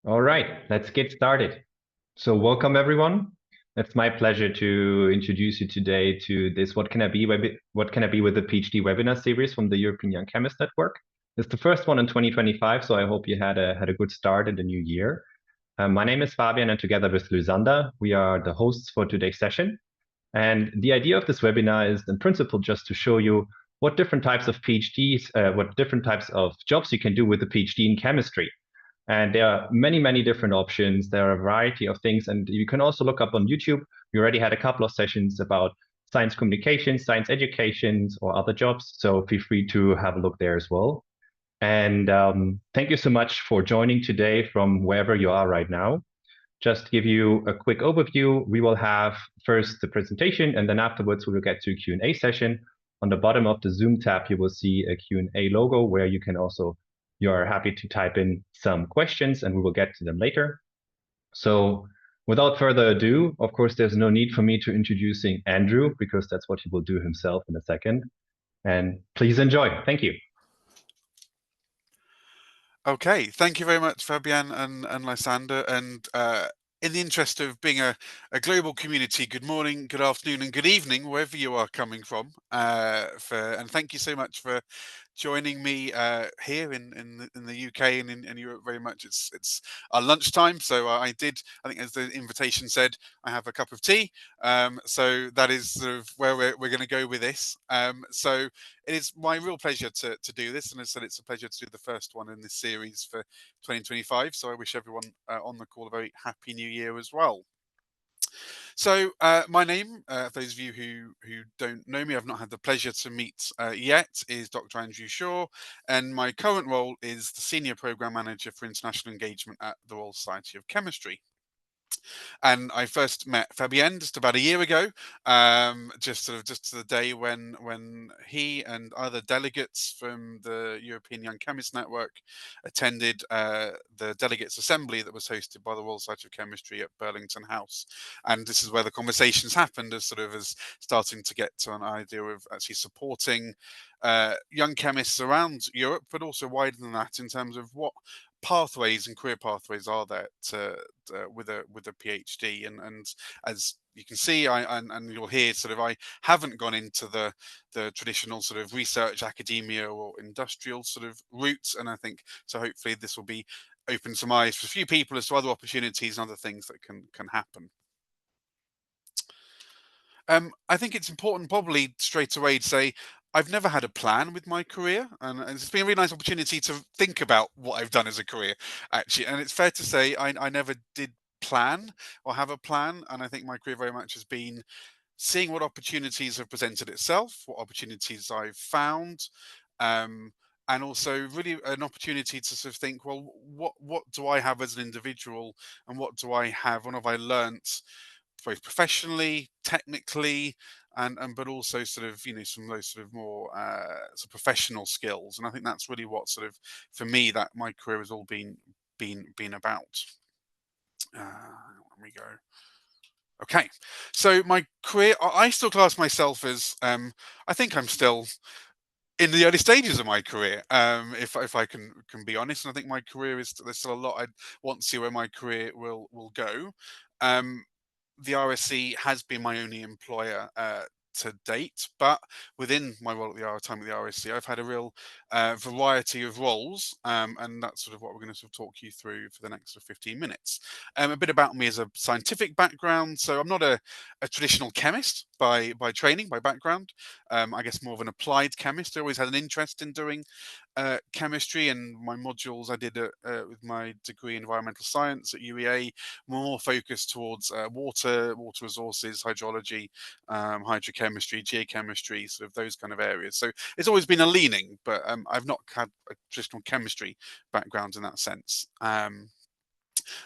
All right, let's get started. So welcome everyone. It's my pleasure to introduce you today to this What Can I Be with a PhD webinar series from the European Young Chemist Network. It's the first one in 2025, so I hope you had a good start in the new year. My name is Fabian, and together with Lysander, we are the hosts for today's session. And the idea of this webinar is, in principle, just to show you what different types of PhDs, what different types of jobs you can do with a PhD in chemistry. And there are many, many different options. There are a variety of things. And you can also look up on YouTube. We already had a couple of sessions about science communications, science educations, or other jobs. So feel free to have a look there as well. And thank you so much for joining today from wherever you are right now. Just to give you a quick overview, we will have first the presentation, and then afterwards we will get to a Q&A session. On the bottom of the Zoom tab, you will see a Q&A logo where you are happy to type in some questions, and we will get to them later. So without further ado, of course, there's no need for me to introducing Andrew, because that's what he will do himself in a second. And please enjoy. Thank you. Okay, thank you very much, Fabian and Lysander. And in the interest of being a global community, good morning, good afternoon, and good evening, wherever you are coming from. And thank you so much for joining me here in the UK and in Europe. Very much, it's our lunchtime, so I think, as the invitation said, I have a cup of tea. So that is sort of where we're going to go with this. So it is my real pleasure to do this, and as I said, it's a pleasure to do the first one in this series for 2025. So I wish everyone on the call a very happy new year as well. So my name, for those of you who don't know me, I've not had the pleasure to meet yet, is Dr. Andrew Shaw, and my current role is the Senior Programme Manager for International Engagement at the Royal Society of Chemistry. And I first met Fabienne just about a year ago, just to the day when he and other delegates from the European Young Chemist Network attended the delegates assembly that was hosted by the Royal Society of Chemistry at Burlington House. And this is where the conversations happened, as starting to get to an idea of actually supporting young chemists around Europe, but also wider than that in terms of what pathways and career pathways are there with a PhD. And as you can see, and you'll hear, I haven't gone into the traditional sort of research, academia, or industrial sort of routes. And I think so. Hopefully, this will be open some eyes for a few people as to other opportunities and other things that can happen. I think it's important, probably straight away, to say I've never had a plan with my career, and it's been a really nice opportunity to think about what I've done as a career, actually. And it's fair to say I never did plan or have a plan, and I think my career very much has been seeing what opportunities have presented itself, what opportunities I've found, um, and also really an opportunity to sort of think, well, what do I have as an individual, and what do I have? What have I learnt, both professionally, technically, and but also some of those sort of more sort of professional skills. And I think that's really what for me, that my career has all been about. Let me go. Okay, so my career, I still class myself as I think I'm still in the early stages of my career, if I can be honest. And I think my career there's still a lot I want to see where my career will go. Um, the RSC has been my only employer to date, but within my role at the time at the RSC, I've had a real variety of roles, and that's sort of what we're going to talk you through for the next 15 minutes. A bit about me as a scientific background. So I'm not a traditional chemist by training, by background. I guess more of an applied chemist. I always had an interest in doing chemistry, and my modules I did with my degree in environmental science at UEA more focused towards water resources, hydrology, hydrochemistry, geochemistry, sort of those kind of areas. So it's always been a leaning, but I've not had a traditional chemistry background in that sense.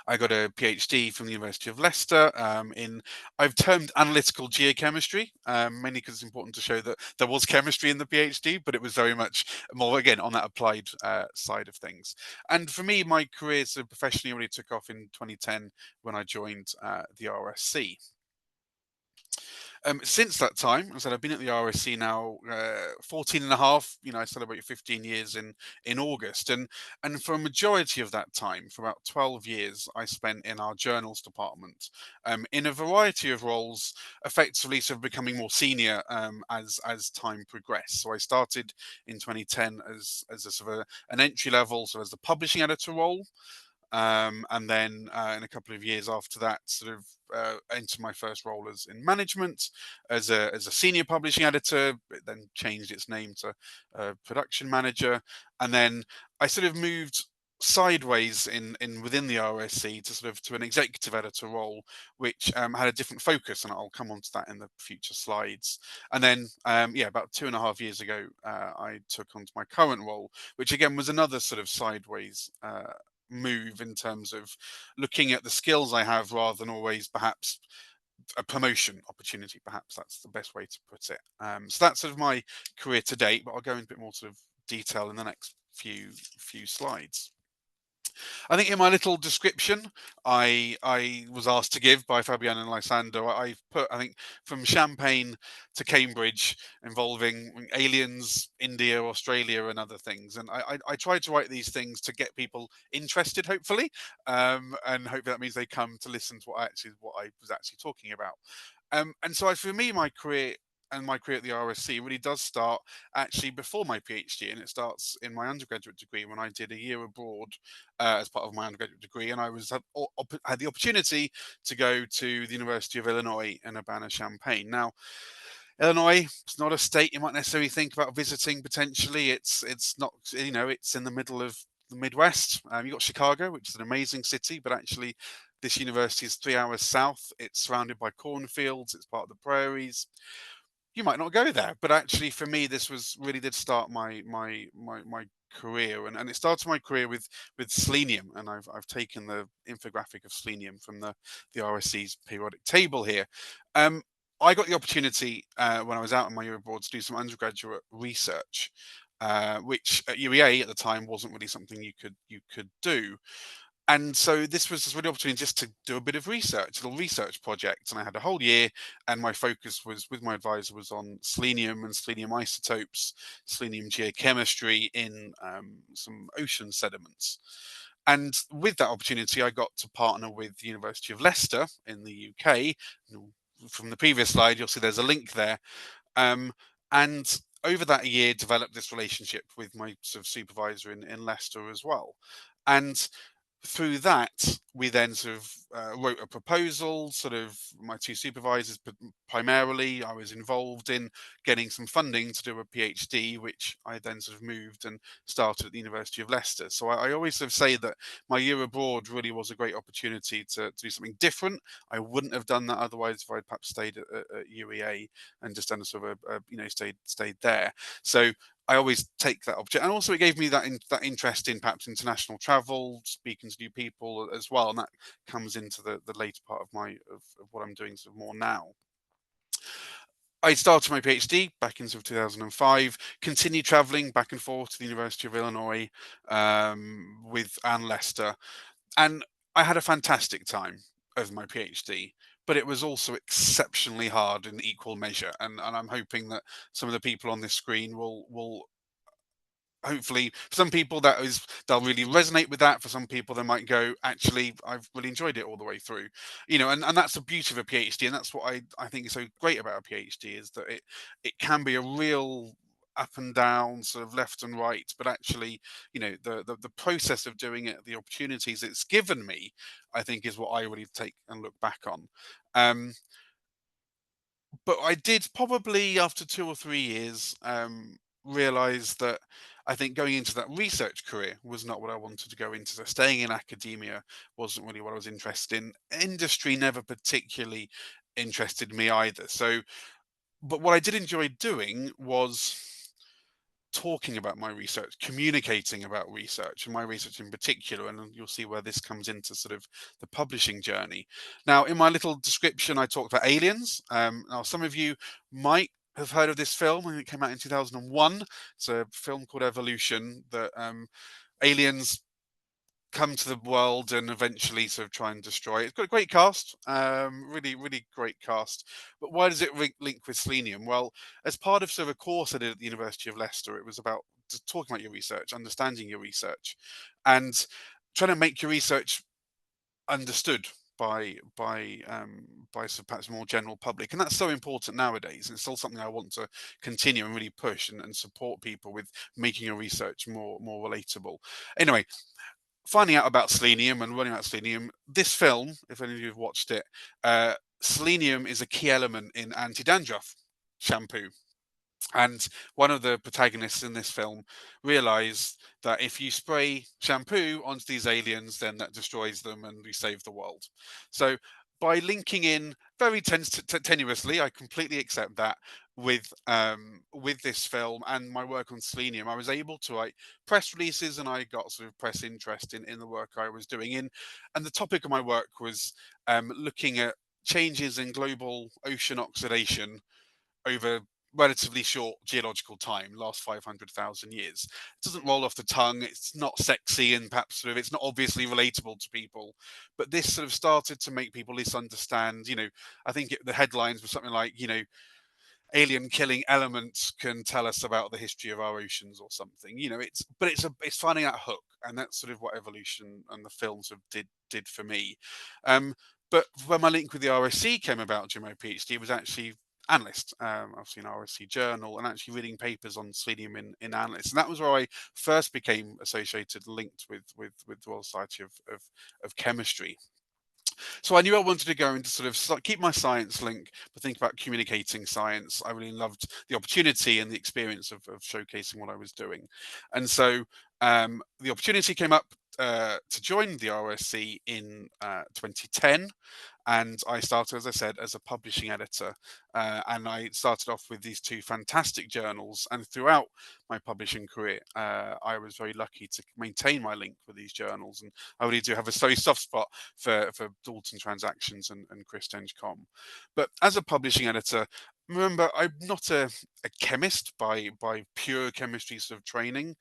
I got a PhD from the University of Leicester I've termed analytical geochemistry, mainly because it's important to show that there was chemistry in the PhD, but it was very much more, again, on that applied side of things. And for me, my career professionally really took off in 2010 when I joined the RSC. Since that time, I said I've been at the RSC now 14 and a half. I celebrate 15 years in August, and for a majority of that time, for about 12 years, I spent in our journals department, in a variety of roles, effectively sort of becoming more senior as time progressed. So I started in 2010 as a sort of an entry level, so as the publishing editor role. And then in a couple of years after that, sort of entered my first role as in management as a senior publishing editor. It then changed its name to production manager, and then I sort of moved sideways in within the RSC to sort of to an executive editor role, which had a different focus, and I'll come on to that in the future slides. And then yeah, about 2.5 years ago, I took on to my current role, which again was another sort of sideways move in terms of looking at the skills I have rather than always perhaps a promotion opportunity. Perhaps that's the best way to put it. So that's sort of my career to date, but I'll go into a bit more sort of detail in the next few slides. I think in my little description I was asked to give by Fabian and Lysander, I've put, I think, from Champaign to Cambridge, involving aliens, India, Australia, and other things. And I tried to write these things to get people interested, hopefully, and hopefully that means they come to listen to what I was actually talking about. And so for me, my career at the RSC really does start actually before my PhD, and it starts in my undergraduate degree when I did a year abroad as part of my undergraduate degree, and I had the opportunity to go to the University of Illinois in Urbana-Champaign. Now, Illinois, it's not a state you might necessarily think about visiting potentially. It's not, it's in the middle of the Midwest. You've got Chicago, which is an amazing city, but actually this university is 3 hours south. It's surrounded by cornfields. It's part of the prairies. You might not go there, but actually for me, this was really did start my career, and it started my career with selenium, and I've taken the infographic of selenium from the RSC's periodic table here. I got the opportunity when I was out on my year abroad to do some undergraduate research, which at UEA at the time wasn't really something you could do. And so this was just really opportunity just to do a bit of research, a little research project. And I had a whole year, and my focus was with my advisor was on selenium and selenium isotopes, selenium geochemistry in some ocean sediments. And with that opportunity, I got to partner with the University of Leicester in the UK. From the previous slide, you'll see there's a link there. And over that year, developed this relationship with my sort of supervisor in Leicester as well. And through that, we then sort of wrote a proposal. Sort of my two supervisors, but primarily, I was involved in getting some funding to do a PhD, which I then sort of moved and started at the University of Leicester. So I always sort of say that my year abroad really was a great opportunity to do something different. I wouldn't have done that otherwise if I'd perhaps stayed at UEA and just done a sort of stayed there. So I always take that opportunity, and also it gave me that interest in perhaps international travel, speaking to new people as well, and that comes into the later part of what I'm doing sort of more now. I started my PhD back in sort of 2005, continued traveling back and forth to the University of Illinois with Anne Lester, and I had a fantastic time over my PhD, but it was also exceptionally hard in equal measure. And I'm hoping that some of the people on this screen will hopefully, for some people they'll really resonate with that. For some people they might go, actually, I've really enjoyed it all the way through, and that's the beauty of a PhD, and that's what I think is so great about a PhD, is that it can be a real up and down, sort of left and right, but actually, the process of doing it, the opportunities it's given me, I think is what I really take and look back on. But I did probably after 2 or 3 years realize that I think going into that research career was not what I wanted to go into. So staying in academia wasn't really what I was interested in. Industry never particularly interested me either. So, but what I did enjoy doing was talking about my research, communicating about research, and my research in particular, and you'll see where this comes into sort of the publishing journey. Now, in my little description, I talked about aliens. Now, some of you might have heard of this film, and it came out in 2001. It's a film called Evolution that aliens come to the world and eventually sort of try and destroy it. It's got a great cast, really, really great cast. But why does it link with selenium? Well, as part of sort of a course I did at the University of Leicester, it was about just talking about your research, understanding your research, and trying to make your research understood by some perhaps more general public, and that's so important nowadays. It's still something I want to continue and really push and support people with, making your research more relatable. Anyway, finding out about selenium and running out selenium. This film, if any of you have watched it, selenium is a key element in anti-dandruff shampoo. And one of the protagonists in this film realized that if you spray shampoo onto these aliens, then that destroys them and we save the world. So by linking in very tenuously, I completely accept that, with this film and my work on selenium, I was able to write press releases and I got sort of press interest in the work I was doing. And the topic of my work was looking at changes in global ocean oxidation over relatively short geological time, last 500,000 years. It doesn't roll off the tongue. It's not sexy, and perhaps sort of it's not obviously relatable to people. But this sort of started to make people at least understand. I think the headlines were something like, alien killing elements can tell us about the history of our oceans or something. It's finding that hook, and that's sort of what evolution and the films sort of did for me. But when my link with the RSC came about during my PhD, it was actually analyst. I've seen RSC journal and actually reading papers on selenium in analyst, and that was where I first became associated, linked with the Royal Society of Chemistry. So I knew I wanted to go into sort of keep my science link, but think about communicating science. I really loved the opportunity and the experience of showcasing what I was doing. And so the opportunity came up to join the RSC in 2010. And I started, as I said, as a publishing editor. And I started off with these two fantastic journals. And throughout my publishing career, I was very lucky to maintain my link with these journals. And I really do have a very soft spot for Dalton Transactions and Christeng.com. But as a publishing editor, remember, I'm not a chemist by pure chemistry sort of training.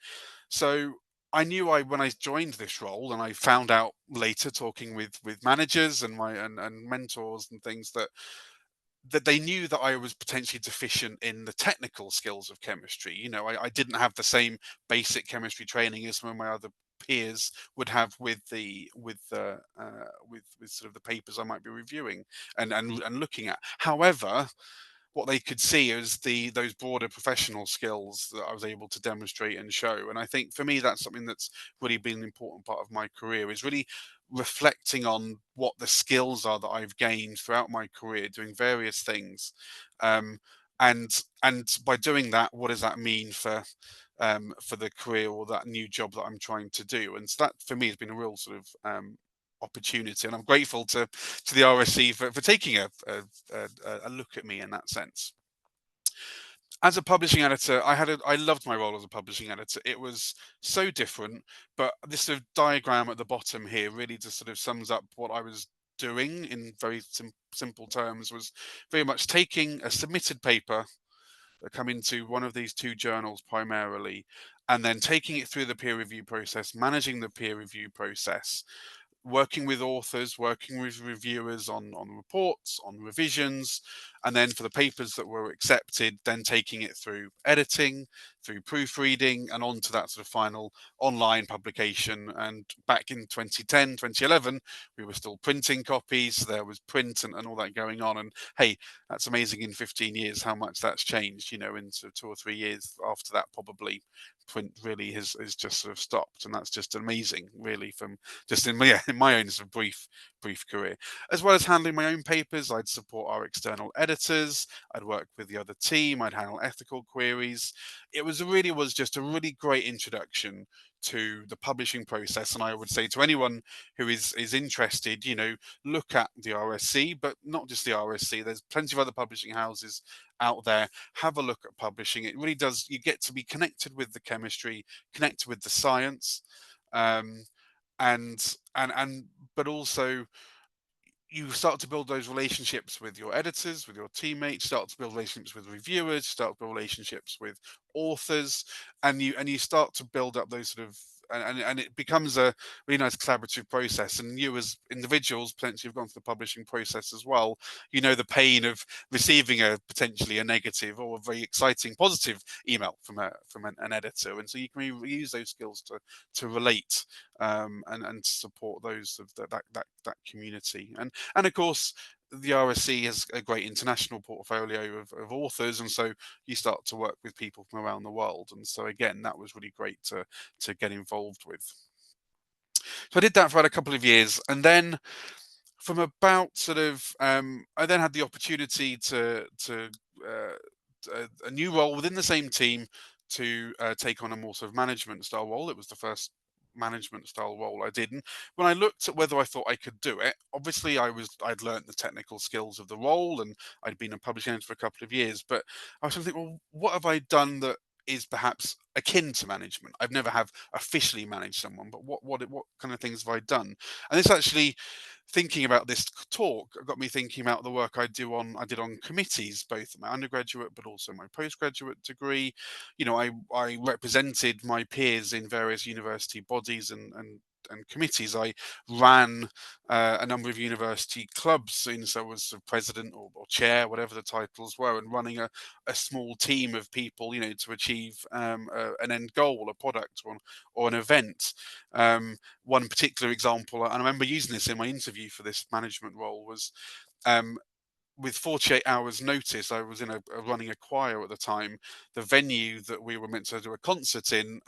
So I knew when I joined this role, and I found out later talking with managers and my and mentors and things, that they knew that I was potentially deficient in the technical skills of chemistry. I didn't have the same basic chemistry training as some of my other peers would have with sort of the papers I might be reviewing and looking at. However, what they could see is those broader professional skills that I was able to demonstrate and show. And I think for me, that's something that's really been an important part of my career, is really reflecting on what the skills are that I've gained throughout my career doing various things. And by doing that, what does that mean for the career or that new job that I'm trying to do? And so that for me has been a real sort of opportunity, and I'm grateful to the RSC for taking a look at me in that sense. As a publishing editor, I loved my role as a publishing editor. It was so different, but this sort of diagram at the bottom here really just sort of sums up what I was doing in very simple terms. Was very much taking a submitted paper that come into one of these two journals primarily, and then taking it through the peer review process, managing the peer review process, working with authors, working with reviewers on reports, on revisions, and then for the papers that were accepted, then taking it through editing, through proofreading, and on to that sort of final online publication. And back in 2010, 2011, we were still printing copies. There was print and all that going on. And hey, that's amazing in 15 years how much that's changed, in sort of 2 or 3 years after that, probably print really has just sort of stopped. And that's just amazing, really, from just in my own sort of brief career. As well as handling my own papers, I'd support our external editors, I'd work with the other team, I'd handle ethical queries. It was just a really great introduction to the publishing process. And I would say to anyone who is interested, look at the RSC, but not just the RSC. There's plenty of other publishing houses out there. Have a look at publishing. It really does. You get to be connected with the chemistry, connected with the science, and but also you start to build those relationships with your editors, with your teammates, start to build relationships with reviewers, start to build relationships with authors, and you start to build up those sort of and it becomes a really nice collaborative process. And you, as individuals, potentially have gone through the publishing process as well. You know the pain of receiving a potentially a negative or a very exciting positive email from an editor, and so you can use those skills to relate and support those of that community. And of course, the RSC has a great international portfolio of authors, and so you start to work with people from around the world. And so again, that was really great to get involved with. So I did that for about a couple of years, and then from about sort of I then had the opportunity to a new role within the same team to take on a more sort of management style role. It was the first management style role I did, and when I looked at whether I thought I could do it, obviously I'd learnt the technical skills of the role, and I'd been a publishing editor for a couple of years, but I was thinking, well, what have I done that is perhaps akin to management? I've never have officially managed someone, but what kind of things have I done? And this actually, thinking about this talk, got me thinking about the work I did on committees, both my undergraduate but also my postgraduate degree. You know, I represented my peers in various university bodies and committees. I ran a number of university clubs, and so I was sort of president or chair, whatever the titles were, and running a small team of people, you know, to achieve an end goal, a product, or an event. One particular example, and I remember using this in my interview for this management role, was um, with 48 hours notice. I was in running a choir at the time. The venue that we were meant to do a concert in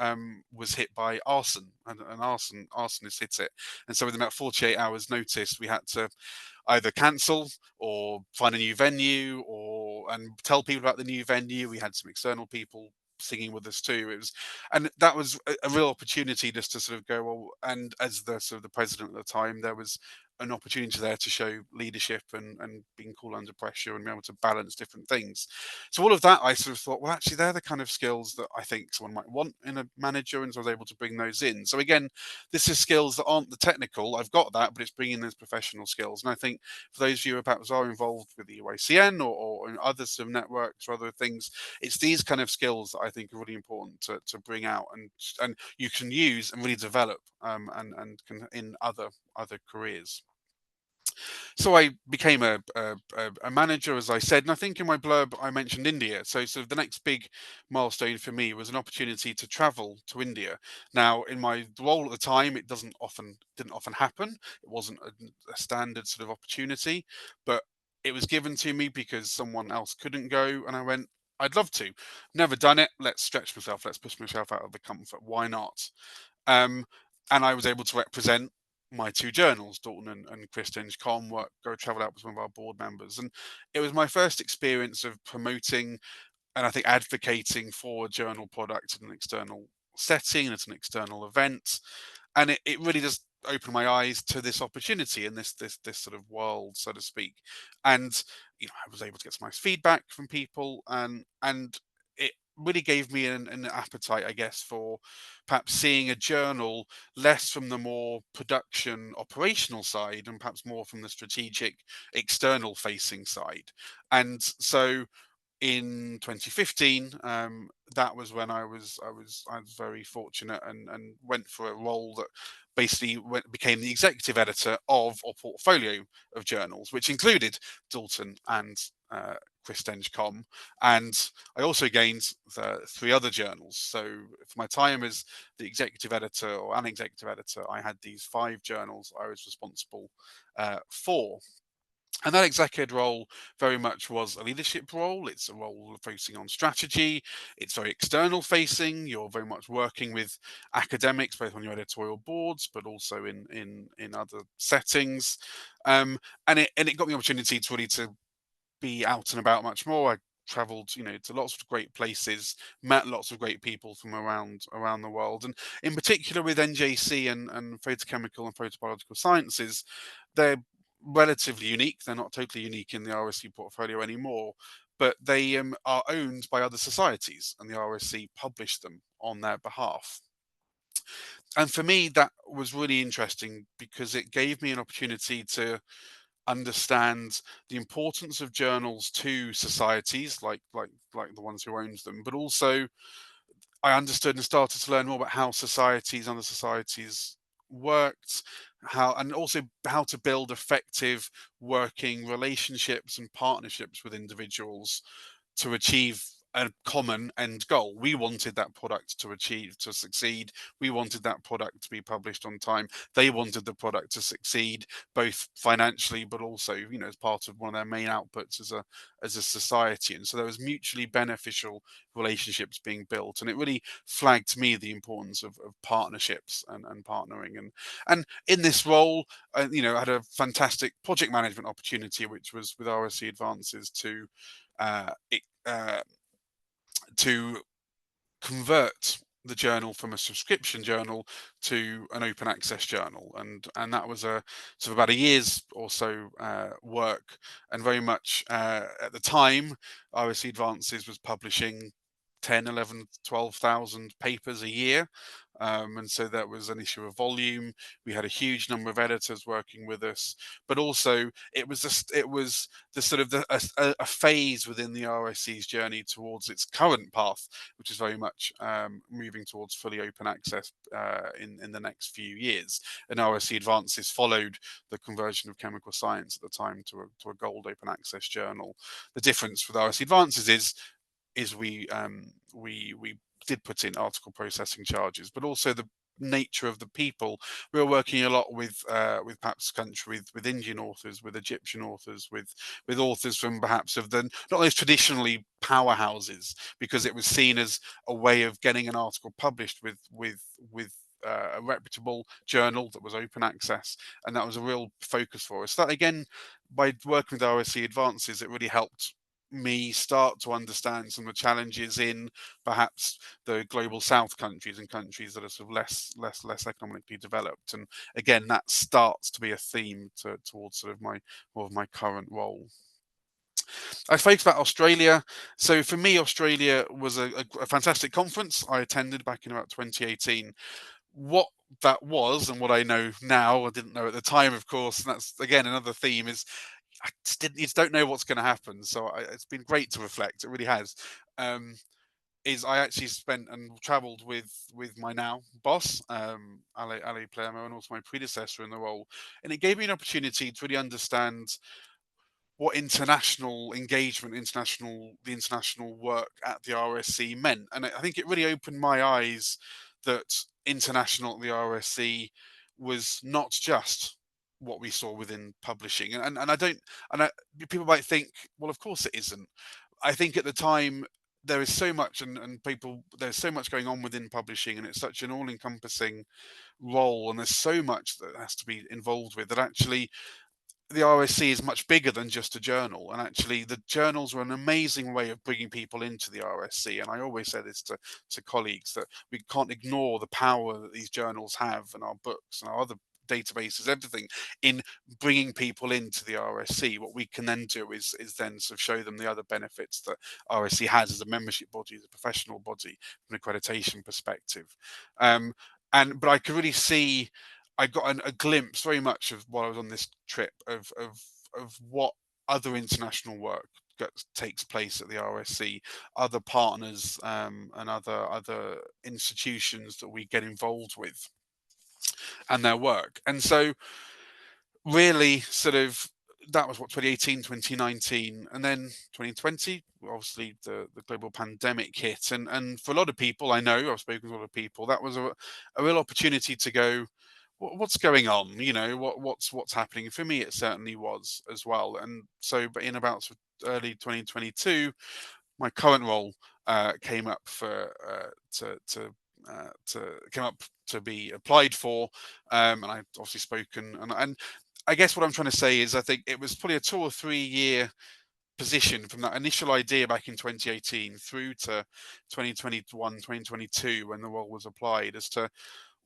was hit by arson, and arsonists hit it. And so within about 48 hours notice, we had to either cancel or find a new venue, and tell people about the new venue. We had some external people singing with us too. And that was a real opportunity just to sort of go, well, and as the sort of the president at the time, there was an opportunity there to show leadership and being cool under pressure and be able to balance different things. So all of that, I sort of thought, well, actually, they're the kind of skills that I think someone might want in a manager, and so I was able to bring those in. So again, this is skills that aren't the technical. I've got that, but it's bringing those professional skills. And I think for those of you who perhaps are involved with the EYCN or in other sort of networks or other things, it's these kind of skills that I think are really important to bring out, and you can use and really develop and can in other careers. So I became a manager, as I said, and I think in my blurb I mentioned India. So sort of the next big milestone for me was an opportunity to travel to India. Now, in my role at the time, it didn't often happen. It wasn't a standard sort of opportunity, but it was given to me because someone else couldn't go, and I went, I'd love to. Never done it. Let's stretch myself. Let's push myself out of the comfort. Why not? Um, and I was able to represent my two journals, Dalton and Christinge.com, go travel out with one of our board members. And it was my first experience of promoting and I think advocating for a journal product in an external setting, at an external event. And it really just opened my eyes to this opportunity and this sort of world, so to speak. And you know, I was able to get some nice feedback from people, and it really gave me an appetite, I guess, for perhaps seeing a journal less from the more production operational side and perhaps more from the strategic external facing side. And so in 2015, that was when I was very fortunate and went for a role that basically became the executive editor of a portfolio of journals, which included Dalton and Christinge.com, and I also gained three other journals. So for my time as the executive editor or an executive editor, I had these five journals I was responsible for. And that exec ed role very much was a leadership role. It's a role focusing on strategy. It's very external facing. You're very much working with academics, both on your editorial boards, but also in other settings. And it got me the opportunity to really to be out and about much more. I traveled, you know, to lots of great places, met lots of great people from around the world, and in particular with NJC and photochemical and photobiological sciences, they're relatively unique. They're not totally unique in the RSC portfolio anymore, but they are owned by other societies, and the RSC publish them on their behalf. And for me, that was really interesting because it gave me an opportunity to understand the importance of journals to societies like the ones who owns them, but also I understood and started to learn more about how other societies worked, and also how to build effective working relationships and partnerships with individuals to achieve a common end goal. We wanted that product to succeed. We wanted that product to be published on time. They wanted the product to succeed, both financially, but also, as part of one of their main outputs as a society. And so there was mutually beneficial relationships being built. And it really flagged me the importance of partnerships and partnering. And in this role, I had a fantastic project management opportunity, which was with RSC Advances uh, it, uh, to convert the journal from a subscription journal to an open access journal, and that was about a year's or so work, and very much at the time RSC Advances was publishing 10, 11, 12,000 papers a year. And so that was an issue of volume. We had a huge number of editors working with us, but also it was the sort of a phase within the RSC's journey towards its current path, which is very much moving towards fully open access in the next few years. And RSC Advances followed the conversion of chemical science at the time to a gold open access journal. The difference with RSC Advances is we did put in article processing charges, but also the nature of the people. We were working a lot with perhaps with Indian authors, with Egyptian authors, with authors from perhaps of the not those traditionally powerhouses, because it was seen as a way of getting an article published with a reputable journal that was open access, and that was a real focus for us. That again, by working with RSC Advances, it really helped me start to understand some of the challenges in perhaps the global south countries and countries that are sort of less economically developed. And again, that starts to be a theme towards sort of more of my current role. I spoke about Australia. So for me, Australia was a fantastic conference I attended back in about 2018. What that was and what I know now, I didn't know at the time, of course. And that's again another theme, is you just don't know what's going to happen. So it's been great to reflect. It really has. Is I actually spent and travelled with my now boss, Ali Palermo, and also my predecessor in the role, and it gave me an opportunity to really understand what international engagement, the international work at the RSC meant. And I think it really opened my eyes that international at the RSC was not just what we saw within publishing. And I don't, people might think, well, of course it isn't. I think at the time, there is so much, there's so much going on within publishing, and it's such an all-encompassing role, and there's so much that has to be involved with that. Actually, the RSC is much bigger than just a journal, and actually the journals were an amazing way of bringing people into the RSC. And I always say this to colleagues, that we can't ignore the power that these journals have, and our books and our other databases, everything, in bringing people into the RSC. What we can then do is then sort of show them the other benefits that RSC has as a membership body, as a professional body, from an accreditation perspective. But I could really see, I got a glimpse very much of, while I was on this trip, of what other international work takes place at the RSC, other partners, and other institutions that we get involved with, and their work. And so really sort of, that was what, 2018, 2019, and then 2020, obviously the global pandemic hit. And for a lot of people, I know I've spoken to a lot of people, that was a real opportunity to go, what's going on? What's happening? For me, it certainly was as well. And so, but in about early 2022, my current role came up came up to be applied for, and I obviously spoken, and I guess what I'm trying to say is, I think it was probably a 2 or 3 year position from that initial idea back in 2018 through to 2021, 2022, when the role was applied, as to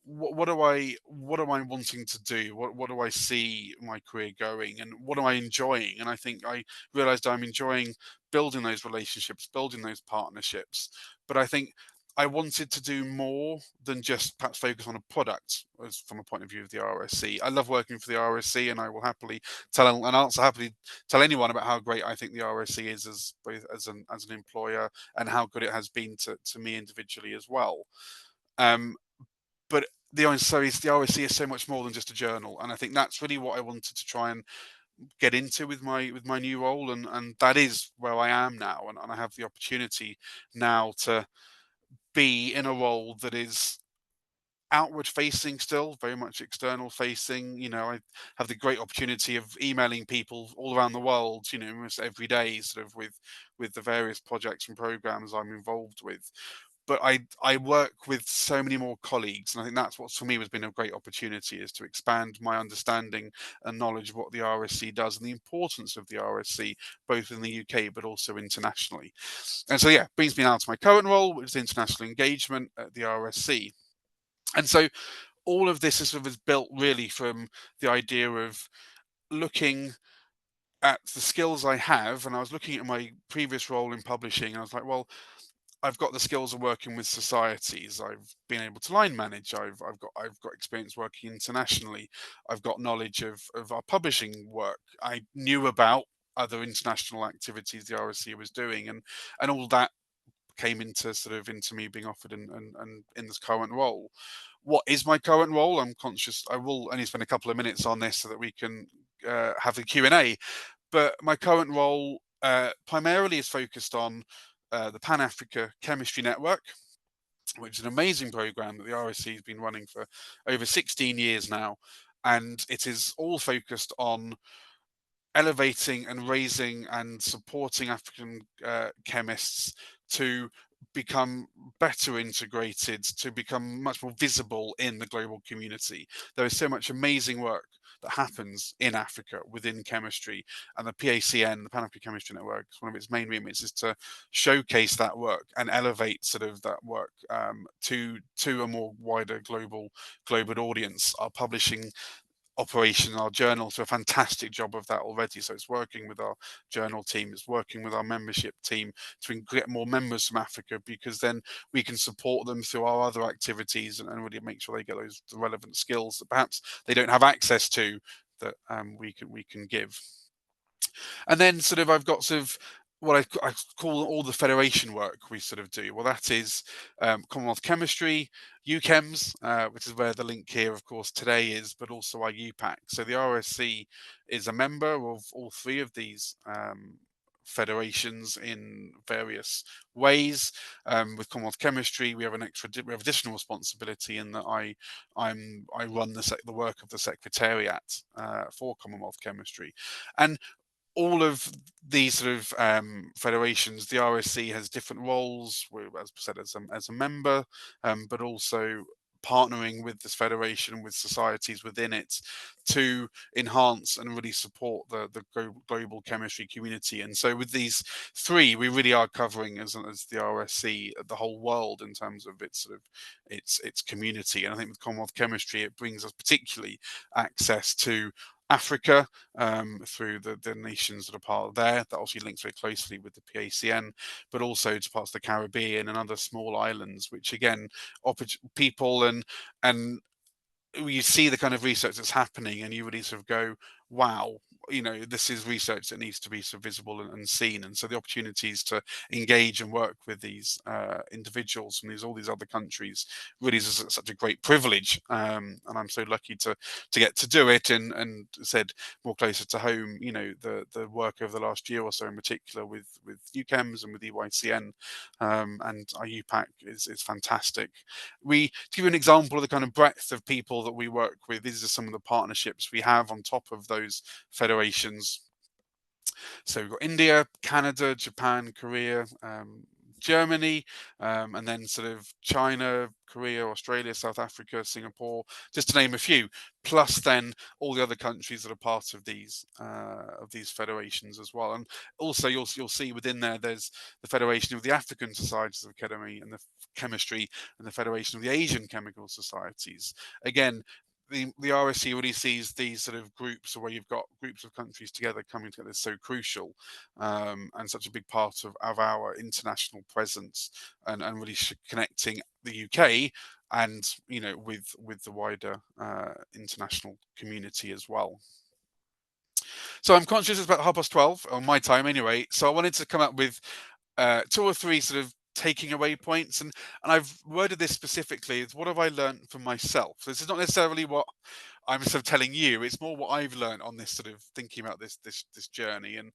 what am I wanting to do? What do I see my career going, and what am I enjoying? And I think I realized I'm enjoying building those relationships, building those partnerships. But I think I wanted to do more than just perhaps focus on a product as from a point of view of the RSC. I love working for the RSC, and I will happily happily tell anyone about how great I think the RSC is as both as an employer, and how good it has been to me individually as well. But the RSC is so much more than just a journal, and I think that's really what I wanted to try and get into with my new role, and that is where I am now, and I have the opportunity now to be in a role that is outward facing, still very much external facing. I have the great opportunity of emailing people all around the world, almost every day, sort of with the various projects and programs I'm involved with. But I work with so many more colleagues, and I think that's what for me has been a great opportunity, is to expand my understanding and knowledge of what the RSC does and the importance of the RSC, both in the UK but also internationally. And so, yeah, brings me now to my current role, which is international engagement at the RSC. And so all of this is sort of built really from the idea of looking at the skills I have. And I was looking at my previous role in publishing, and I was like, well, I've got the skills of working with societies. I've been able to line manage. I've got experience working internationally. I've got knowledge of our publishing work. I knew about other international activities the RSC was doing, and all that came into me being offered and in this current role. What is my current role? I'm conscious I will only spend a couple of minutes on this so that we can have the Q&A. But my current role primarily is focused on the Pan Africa Chemistry Network, which is an amazing program that the RSC has been running for over 16 years now. And it is all focused on elevating and raising and supporting African chemists to become better integrated, to become much more visible in the global community. There is so much amazing work that happens in Africa within chemistry, and the PhD, the Pan African Chemistry Network, one of its main remits is to showcase that work and elevate sort of that work to a more wider global audience. Our publishing operation, our journals do a fantastic job of that already. So it's working with our journal team, it's working with our membership team to get more members from Africa, because then we can support them through our other activities and really make sure they get the relevant skills that perhaps they don't have access to, that we can give. And then sort of I've got sort of what I call all the federation work we sort of do. Well, that is Commonwealth Chemistry, UChems, which is where the link here, of course, today is, but also our UPAC. So the RSC is a member of all three of these federations in various ways. With Commonwealth Chemistry, we have additional responsibility in that I run the work of the Secretariat for Commonwealth Chemistry. And all of these sort of federations, the RSC has different roles, as I said, as a member, but also partnering with this federation, with societies within it, to enhance and really support the global chemistry community. And so with these three, we really are covering as the RSC the whole world in terms of its sort of its community. And I think with Commonwealth Chemistry, it brings us particularly access to Africa through the nations that are part of there. That obviously links very closely with the PhD, but also to parts of the Caribbean and other small islands, which again, people and you see the kind of research that's happening, and you really sort of go, wow, this is research that needs to be so visible and seen. And so the opportunities to engage and work with these individuals from all these other countries really is such a great privilege, and I'm so lucky to get to do it. And said more closer to home, the work over the last year or so in particular with UChems and with EYCN and our UPAC is fantastic. To give you an example of the kind of breadth of people that we work with, these are some of the partnerships we have on top of those federations. So we've got India, Canada, Japan, Korea, Germany, and then sort of China, Korea, Australia, South Africa, Singapore, just to name a few. Plus, then all the other countries that are part of these federations as well. And also, you'll see within there's the Federation of the African Societies of Chemistry and the Federation of the Asian Chemical Societies. Again, the RSC really sees these sort of groups, or where you've got groups of countries together coming together, is so crucial, and such a big part of our international presence, and really connecting the UK and with the wider international community as well. So I'm conscious it's about 12:30 on my time anyway. So I wanted to come up with 2 or 3 sort of taking away points, and I've worded this specifically as what have I learned for myself. This is not necessarily what I'm sort of telling you. It's more what I've learned on this sort of thinking about this journey, and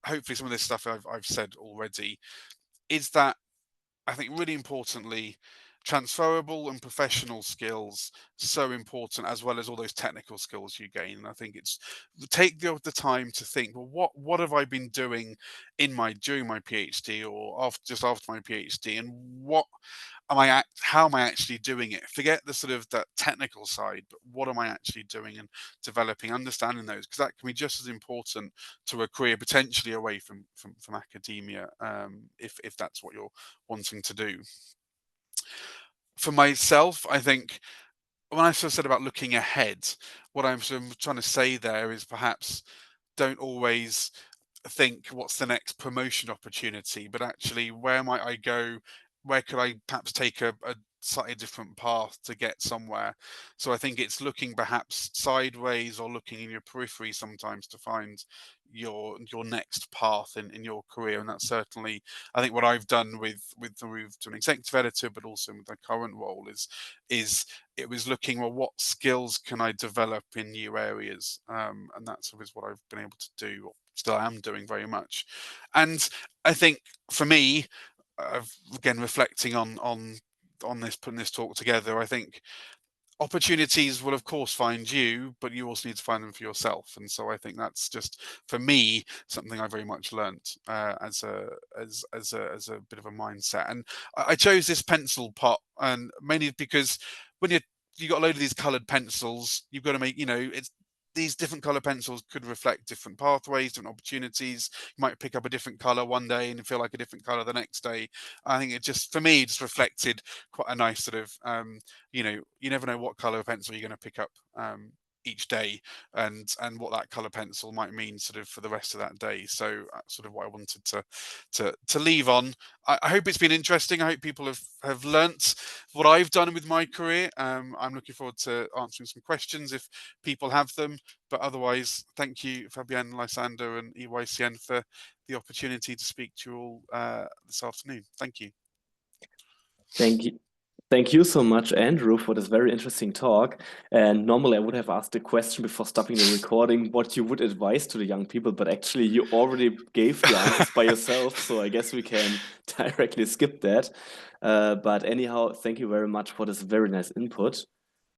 hopefully some of this stuff I've said already is that I think really importantly, transferable and professional skills so important, as well as all those technical skills you gain. And I think it's take the time to think, well, what have I been doing during my PhD, or just after my PhD, and what how am I actually doing it? Forget the sort of that technical side, but what am I actually doing and developing, understanding those, because that can be just as important to a career potentially away from academia, if that's what you're wanting to do. For myself, I think when I sort of said about looking ahead, what I'm sort of trying to say there is perhaps don't always think what's the next promotion opportunity, but actually where might I go? Where could I perhaps take a slightly different path to get somewhere? So I think it's looking perhaps sideways or looking in your periphery sometimes to find your next path in your career. And that's certainly, I think, what I've done with the move to an executive editor, but also with my current role is it was looking, well, what skills can I develop in new areas? And that's always what I've been able to do, or still am doing very much. And I think for me, again, reflecting on this, putting this talk together, I think opportunities will of course find you, but you also need to find them for yourself. And so I think that's just, for me, something I very much learnt as a bit of a mindset. And I chose this pencil pot, and mainly because when you got a load of these coloured pencils, you've got to make, it's these different color pencils could reflect different pathways, different opportunities. You might pick up a different color one day and feel like a different color the next day. I think it just, for me, just reflected quite a nice sort of, you never know what color pencil you're going to pick up each day, and what that color pencil might mean sort of for the rest of that day. So that's sort of what I wanted to leave on. I hope it's been interesting. I hope people have learnt what I've done with my career. I'm looking forward to answering some questions if people have them. But otherwise, thank you, Fabienne, Lysander, and EYCN for the opportunity to speak to you all this afternoon. Thank you. Thank you. Thank you so much, Andrew, for this very interesting talk. And normally I would have asked a question before stopping the recording, what you would advise to the young people, but actually you already gave the answers by yourself. So I guess we can directly skip that. But anyhow, thank you very much for this very nice input.